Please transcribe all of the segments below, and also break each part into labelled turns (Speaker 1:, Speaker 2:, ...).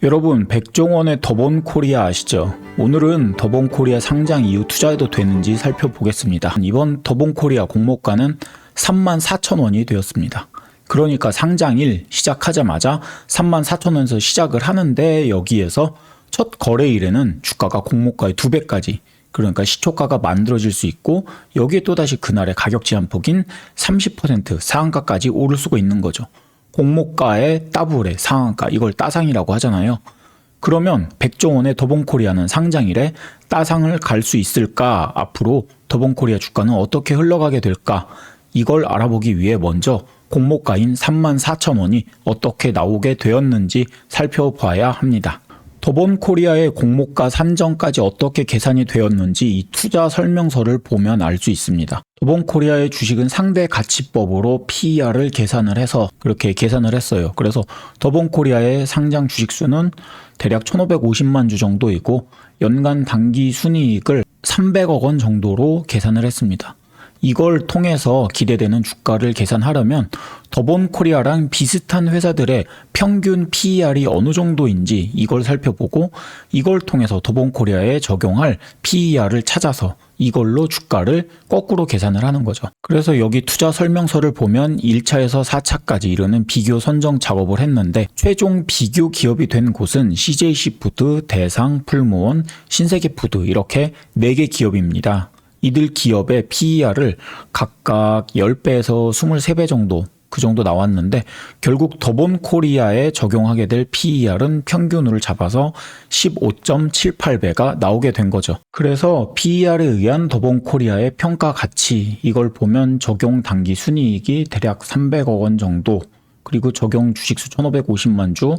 Speaker 1: 여러분, 백종원의 더본코리아 아시죠? 오늘은 더본코리아 상장 이후 투자해도 되는지 살펴보겠습니다. 이번 더본코리아 공모가는 34,000원이 되었습니다. 그러니까 상장일 시작하자마자 34,000원에서 시작을 하는데, 여기에서 첫 거래일에는 주가가 공모가의 2배까지, 그러니까 시초가가 만들어질 수 있고, 여기에 또다시 그날의 가격 제한폭인 30% 상한가까지 오를 수가 있는 거죠. 공모가의 더블의 상한가, 이걸 따상이라고 하잖아요. 그러면 백종원의 더본코리아는 상장일에 따상을 갈 수 있을까? 앞으로 더본코리아 주가는 어떻게 흘러가게 될까? 이걸 알아보기 위해 먼저 공모가인 34,000원이 어떻게 나오게 되었는지 살펴봐야 합니다. 더본코리아의 공모가 산정까지 어떻게 계산이 되었는지 이 투자 설명서를 보면 알 수 있습니다. 더본코리아의 주식은 상대가치법으로 PER을 계산을 해서 그렇게 계산을 했어요. 그래서 더본코리아의 상장 주식수는 대략 1,550만 주 정도이고, 연간 당기 순이익을 300억 원 정도로 계산을 했습니다. 이걸 통해서 기대되는 주가를 계산하려면 더본코리아랑 비슷한 회사들의 평균 PER이 어느 정도인지 이걸 살펴보고, 이걸 통해서 더본코리아에 적용할 PER을 찾아서 이걸로 주가를 거꾸로 계산을 하는 거죠. 그래서 여기 투자 설명서를 보면 1차에서 4차까지 이르는 비교 선정 작업을 했는데, 최종 비교 기업이 된 곳은 CJ시푸드, 대상, 풀무원, 신세계푸드 이렇게 4개 기업입니다. 이들 기업의 PER을 각각 10배에서 23배 정도, 그 정도 나왔는데, 결국 더본코리아에 적용하게 될 PER은 평균을 잡아서 15.78배가 나오게 된 거죠. 그래서 PER에 의한 더본코리아의 평가 가치, 이걸 보면 적용 당기 순이익이 대략 300억 원 정도, 그리고 적용 주식수 1,550만 주,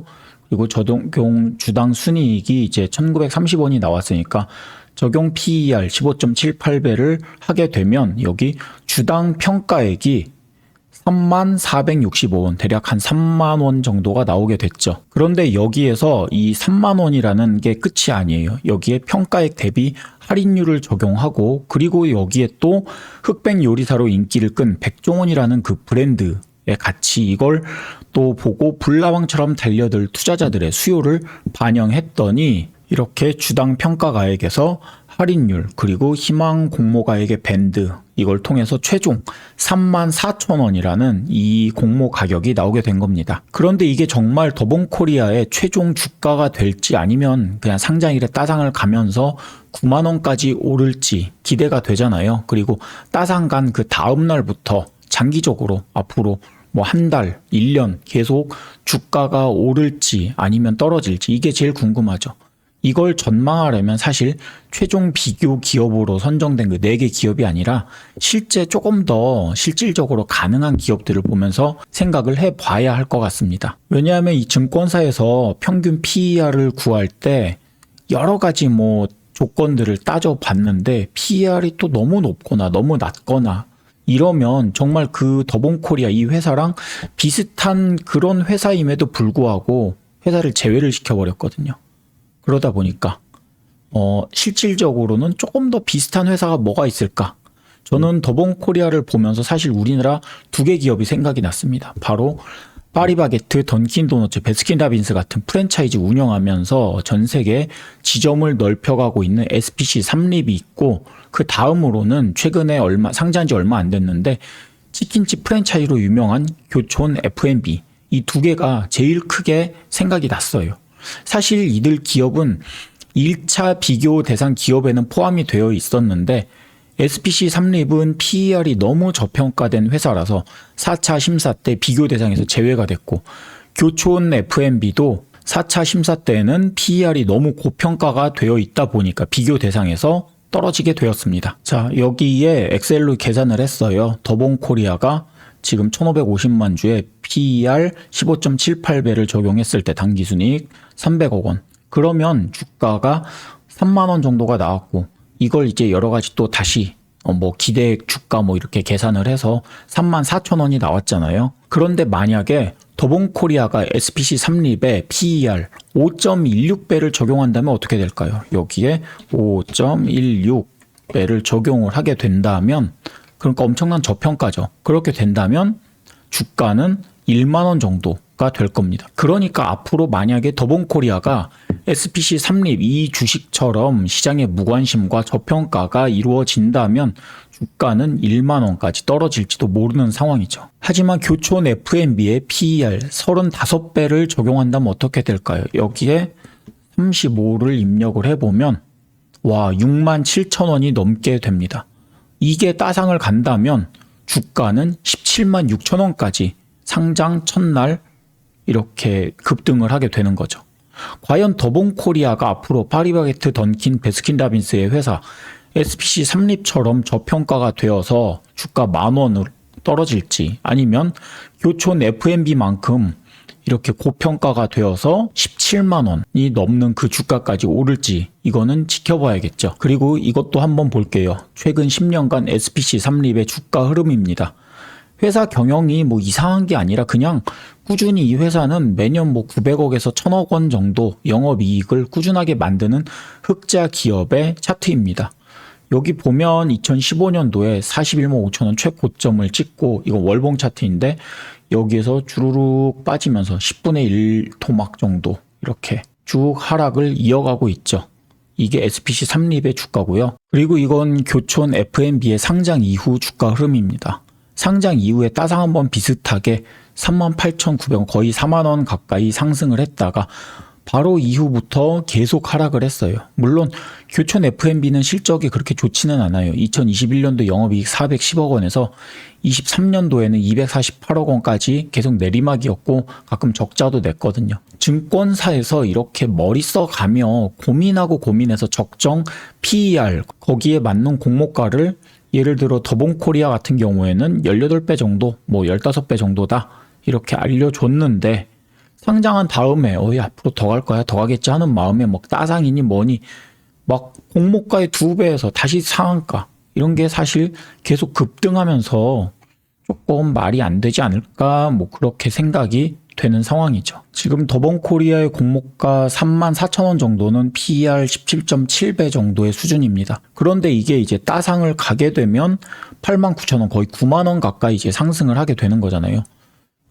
Speaker 1: 그리고 적용 주당 순이익이 이제 1,930원이 나왔으니까 적용 PER 15.78배를 하게 되면 여기 주당 평가액이 34,465원, 대략 한 3만 원 정도가 나오게 됐죠. 그런데 여기에서 이 3만 원이라는 게 끝이 아니에요. 여기에 평가액 대비 할인율을 적용하고, 그리고 여기에 또 흑백 요리사로 인기를 끈 백종원이라는 그 브랜드의 가치, 이걸 또 보고 불나방처럼 달려들 투자자들의 수요를 반영했더니 이렇게 주당 평가가액에서 할인율, 그리고 희망 공모가액의 밴드, 이걸 통해서 최종 34,000원이라는 이 공모 가격이 나오게 된 겁니다. 그런데 이게 정말 더본코리아의 최종 주가가 될지, 아니면 그냥 상장일에 따상을 가면서 9만 원까지 오를지 기대가 되잖아요. 그리고 따상 간 그 다음 날부터 장기적으로 앞으로 뭐 한 달, 1년 계속 주가가 오를지 아니면 떨어질지, 이게 제일 궁금하죠. 이걸 전망하려면 사실 최종 비교 기업으로 선정된 그 4개 기업이 아니라 실제 조금 더 실질적으로 가능한 기업들을 보면서 생각을 해봐야 할 것 같습니다. 왜냐하면 이 증권사에서 평균 PER을 구할 때 여러 가지 뭐 조건들을 따져봤는데, PER이 또 너무 높거나 너무 낮거나 이러면 정말 그 더본코리아 이 회사랑 비슷한 그런 회사임에도 불구하고 회사를 제외를 시켜버렸거든요. 그러다 보니까 실질적으로는 조금 더 비슷한 회사가 뭐가 있을까? 저는 더본코리아를 보면서 사실 우리나라 2개 기업이 생각이 났습니다. 바로 파리바게트, 던킨도너츠, 배스킨라빈스 같은 프랜차이즈 운영하면서 전 세계 지점을 넓혀가고 있는 SPC 삼립이 있고, 그 다음으로는 최근에 상장한 지 얼마 안 됐는데 치킨집 프랜차이즈로 유명한 교촌 F&B, 이 2개가 제일 크게 생각이 났어요. 사실 이들 기업은 1차 비교 대상 기업에는 포함이 되어 있었는데, SPC 삼립은 PER이 너무 저평가된 회사라서 4차 심사 때 비교 대상에서 제외가 됐고, 교촌 F&B도 4차 심사 때에는 PER이 너무 고평가가 되어 있다 보니까 비교 대상에서 떨어지게 되었습니다. 자, 여기에 엑셀로 계산을 했어요. 더본코리아가 지금 1,550만 주에 PER 15.78배를 적용했을 때 당기순이익 300억 원. 그러면 주가가 3만 원 정도가 나왔고, 이걸 이제 여러 가지 또 다시 뭐 기대액 주가 뭐 이렇게 계산을 해서 34,000원이 나왔잖아요. 그런데 만약에 더본코리아가 SPC 삼립에 PER 5.16배를 적용한다면 어떻게 될까요? 여기에 5.16배를 적용을 하게 된다면, 그러니까 엄청난 저평가죠. 그렇게 된다면 주가는 1만 원 정도, 가 될 겁니다. 그러니까 앞으로 만약에 더본코리아가 SPC 삼립 이 주식처럼 시장의 무관심과 저평가가 이루어진다면 주가는 1만 원까지 떨어질지도 모르는 상황이죠. 하지만 교촌 F&B의 PER 35배를 적용한다면 어떻게 될까요? 여기에 35를 입력을 해보면 와 6만 7천 원이 넘게 됩니다. 이게 따상을 간다면 주가는 17만 6천 원까지 상장 첫날 이렇게 급등을 하게 되는 거죠. 과연 더본코리아가 앞으로 파리바게트, 던킨, 베스킨라빈스의 회사 SPC 삼립처럼 저평가가 되어서 주가 10,000원으로 떨어질지 아니면 교촌 F&B만큼 이렇게 고평가가 되어서 17만 원이 넘는 그 주가까지 오를지 이거는 지켜봐야겠죠. 그리고 이것도 한번 볼게요. 최근 10년간 SPC 삼립의 주가 흐름입니다. 회사 경영이 뭐 이상한 게 아니라 그냥 꾸준히 이 회사는 매년 뭐 900억에서 1000억 원 정도 영업이익을 꾸준하게 만드는 흑자 기업의 차트입니다. 여기 보면 2015년도에 41만 5천 원 최고점을 찍고 이거 월봉 차트인데 여기에서 주르륵 빠지면서 10분의 1 토막 정도 이렇게 쭉 하락을 이어가고 있죠. 이게 SPC 삼립의 주가고요. 그리고 이건 교촌 F&B의 상장 이후 주가 흐름입니다. 상장 이후에 따상 한번 비슷하게 38,900원 거의 4만 원 가까이 상승을 했다가 바로 이후부터 계속 하락을 했어요. 물론 교촌 F&B는 실적이 그렇게 좋지는 않아요. 2021년도 영업이익 410억 원에서 23년도에는 248억 원까지 계속 내리막이었고 가끔 적자도 냈거든요. 증권사에서 이렇게 머리 써가며 고민해서 적정 PER 거기에 맞는 공모가를 예를 들어 더본코리아 같은 경우에는 18배 정도, 뭐 15배 정도다 이렇게 알려줬는데 상장한 다음에 앞으로 더 갈 거야, 더 가겠지 하는 마음에 막 따상이니 뭐니 막 공모가의 2배에서 다시 상한가 이런 게 사실 계속 급등하면서 조금 말이 안 되지 않을까 뭐 그렇게 생각이 되는 상황이죠. 지금 더본코리아의 공모가 34,000원 정도는 PER 17.7배 정도의 수준입니다. 그런데 이게 이제 따상을 가게 되면 89,000원 거의 9만 원 가까이 이제 상승을 하게 되는 거잖아요.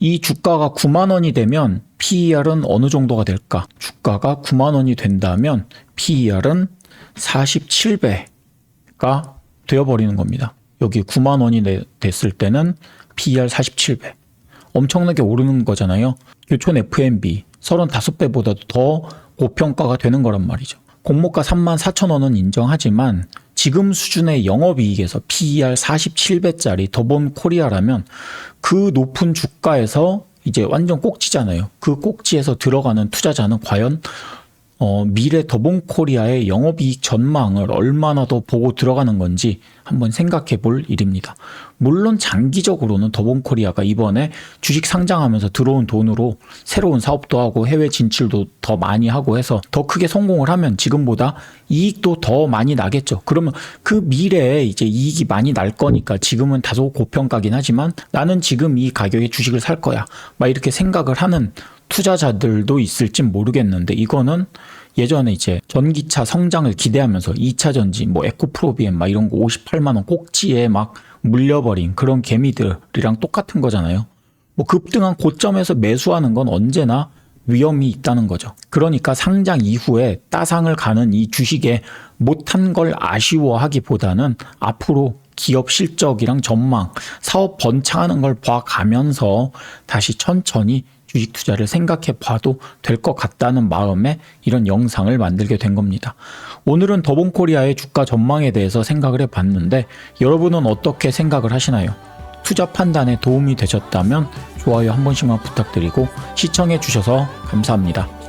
Speaker 1: 이 주가가 9만 원이 되면 PER은 어느 정도가 될까? 주가가 9만 원이 된다면 PER은 47배가 되어버리는 겁니다. 여기 9만 원이 됐을 때는 PER 47배. 엄청나게 오르는 거잖아요. 교촌 F&B 35배보다도 더 고평가가 되는 거란 말이죠. 공모가 34,000원은 인정하지만 지금 수준의 영업이익에서 PER 47배짜리 더본코리아라면 그 높은 주가에서 이제 완전 꼭지잖아요. 그 꼭지에서 들어가는 투자자는 과연 미래 더본코리아의 영업이익 전망을 얼마나 더 보고 들어가는 건지 한번 생각해 볼 일입니다. 물론 장기적으로는 더본코리아가 이번에 주식 상장하면서 들어온 돈으로 새로운 사업도 하고 해외 진출도 더 많이 하고 해서 더 크게 성공을 하면 지금보다 이익도 더 많이 나겠죠. 그러면 그 미래에 이제 이익이 많이 날 거니까 지금은 다소 고평가긴 하지만 나는 지금 이 가격에 주식을 살 거야. 막 이렇게 생각을 하는 투자자들도 있을진 모르겠는데 이거는 예전에 이제 전기차 성장을 기대하면서 2차 전지 뭐 에코프로비엠 막 이런 거 58만 원 꼭지에 막 물려버린 그런 개미들이랑 똑같은 거잖아요. 뭐 급등한 고점에서 매수하는 건 언제나 위험이 있다는 거죠. 그러니까 상장 이후에 따상을 가는 이 주식에 못한 걸 아쉬워하기보다는 앞으로 기업 실적이랑 전망, 사업 번창하는 걸 봐가면서 다시 천천히 주식 투자를 생각해 봐도 될 것 같다는 마음에 이런 영상을 만들게 된 겁니다. 오늘은 더본코리아의 주가 전망에 대해서 생각을 해봤는데 여러분은 어떻게 생각을 하시나요? 투자 판단에 도움이 되셨다면 좋아요 한 번씩만 부탁드리고 시청해 주셔서 감사합니다.